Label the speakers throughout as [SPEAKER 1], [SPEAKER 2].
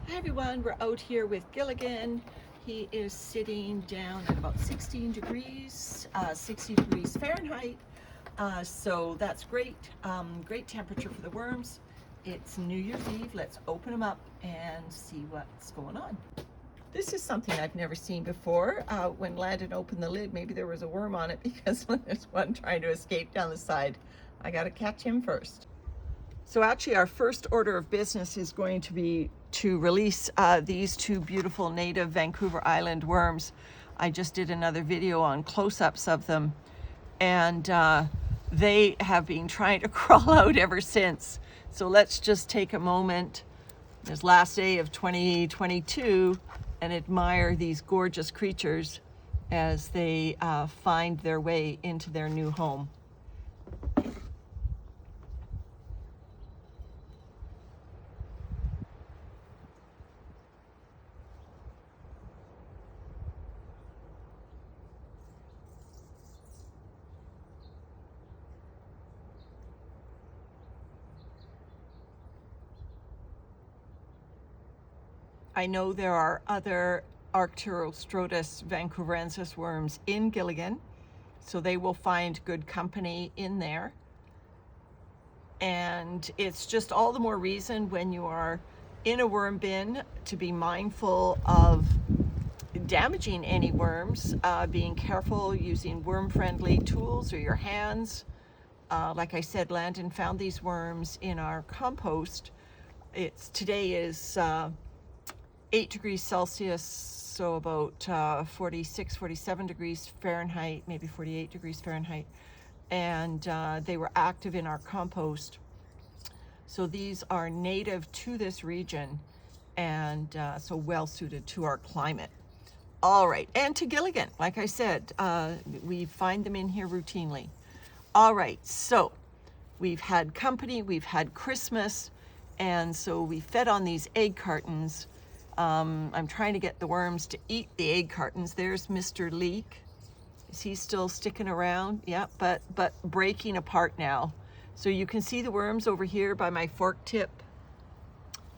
[SPEAKER 1] Hi everyone, we're out here with Gilligan. He is sitting down at about 16 degrees, 60 degrees Fahrenheit. So that's great, great temperature for the worms. It's New Year's Eve. Let's open them up and see what's going on. This is something I've never seen before. When Landon opened the lid, maybe there was a worm on it because there's one trying to escape down the side. I gotta catch him first. So actually our first order of business is going to be to release these two beautiful native Vancouver Island worms. I just did another video on close-ups of them, and they have been trying to crawl out ever since. So let's just take a moment, this last day of 2022, and admire these gorgeous creatures as they find their way into their new home. I know there are other Arctiostrotus vancouverensis worms in Gilligan, so they will find good company in there. And it's just all the more reason when you are in a worm bin to be mindful of damaging any worms, being careful using worm-friendly tools or your hands. Like I said, Landon found these worms in our compost. Today is 8 degrees Celsius, so about 46, 47 degrees Fahrenheit, maybe 48 degrees Fahrenheit. And they were active in our compost. So these are native to this region and so well suited to our climate. All right, and to Gilligan, like I said, we find them in here routinely. All right, so we've had company, we've had Christmas, and so we fed on these egg cartons. I'm trying to get the worms to eat the egg cartons. There's Mr. Leek. Is he still sticking around? Yeah, but breaking apart now. So you can see the worms over here by my fork tip.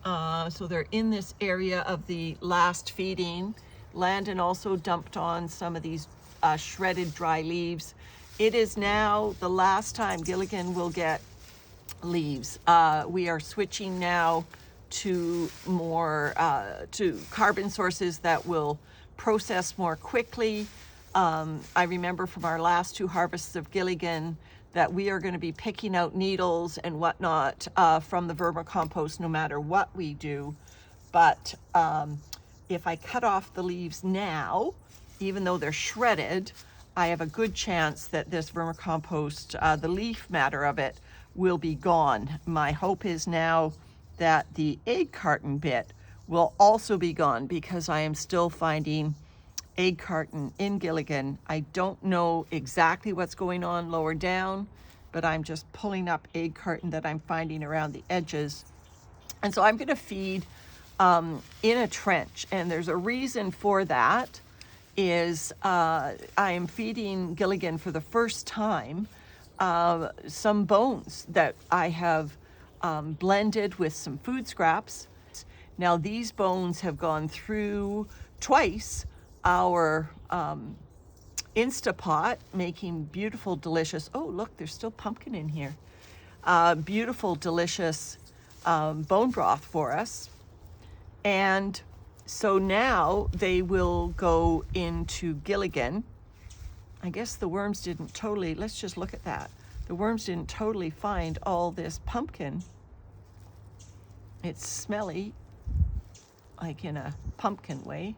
[SPEAKER 1] So they're in this area of the last feeding. Landon also dumped on some of these shredded dry leaves. It is now the last time Gilligan will get leaves. We are switching now to more to carbon sources that will process more quickly. I remember from our last two harvests of Gilligan that we are going to be picking out needles and whatnot from the vermicompost no matter what we do. But if I cut off the leaves now, even though they're shredded, I have a good chance that this vermicompost, the leaf matter of it, will be gone. My hope is now that the egg carton bit will also be gone because I am still finding egg carton in Gilligan. I don't know exactly what's going on lower down, but I'm just pulling up egg carton that I'm finding around the edges. And so I'm going to feed in a trench, and there's a reason for that. Is I am feeding Gilligan for the first time some bones that I have blended with some food scraps. Now these bones have gone through twice our Instapot, making beautiful, delicious, oh look, there's still pumpkin in here, beautiful, delicious bone broth for us. And so now they will go into Gilligan. I guess the worms didn't totally, let's just look at that. The worms didn't totally find all this pumpkin. It's smelly, like in a pumpkin way.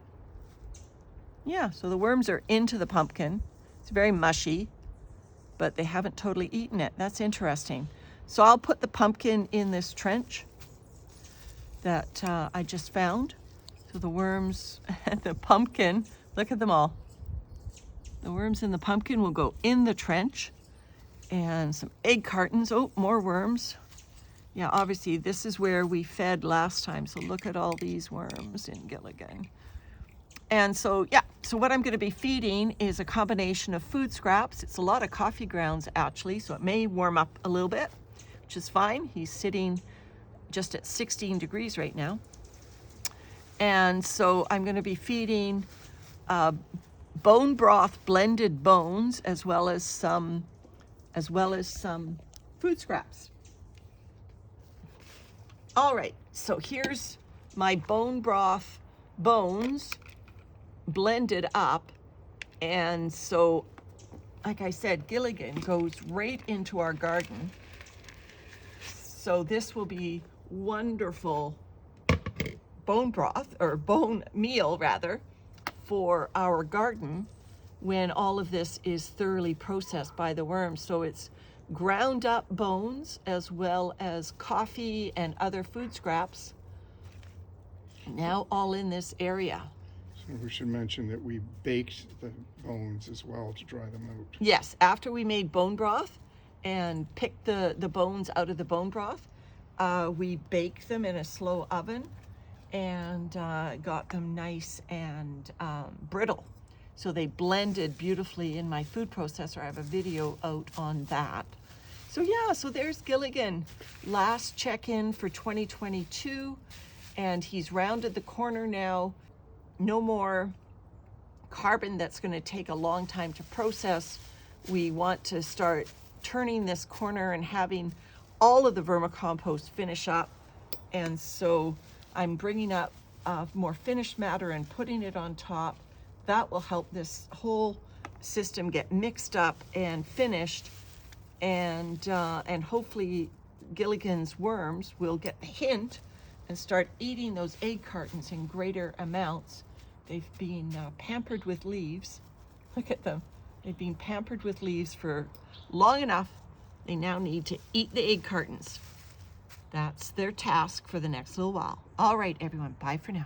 [SPEAKER 1] Yeah, so the worms are into the pumpkin. It's very mushy, but they haven't totally eaten it. That's interesting. So I'll put the pumpkin in this trench that I just found. So the worms and the pumpkin, look at them all. The worms and the pumpkin will go in the trench. And some egg cartons. Oh, more worms. Yeah, obviously this is where we fed last time. So look at all these worms in Gilligan. And so, yeah, so what I'm going to be feeding is a combination of food scraps. It's a lot of coffee grounds actually, so it may warm up a little bit, which is fine. He's sitting just at 16 degrees right now. And so I'm going to be feeding bone broth, blended bones, as well as some food scraps. All right, so here's my bone broth bones blended up. And so, like I said, Gilligan goes right into our garden. So this will be wonderful bone broth, or bone meal rather, for our garden when all of this is thoroughly processed by the worms. So it's ground up bones as well as coffee and other food scraps, now all in this area.
[SPEAKER 2] So we should mention that we baked the bones as well to dry them out.
[SPEAKER 1] Yes, after we made bone broth and picked the bones out of the bone broth, we baked them in a slow oven and got them nice and brittle. So they blended beautifully in my food processor. I have a video out on that. So yeah, so there's Gilligan, last check-in for 2022, and he's rounded the corner now. No more carbon that's going to take a long time to process. We want to start turning this corner and having all of the vermicompost finish up. And so I'm bringing up more finished matter and putting it on top. That will help this whole system get mixed up and finished. And hopefully Gilligan's worms will get the hint and start eating those egg cartons in greater amounts. They've been pampered with leaves. Look at them. They've been pampered with leaves for long enough. They now need to eat the egg cartons. That's their task for the next little while. All right, everyone, bye for now.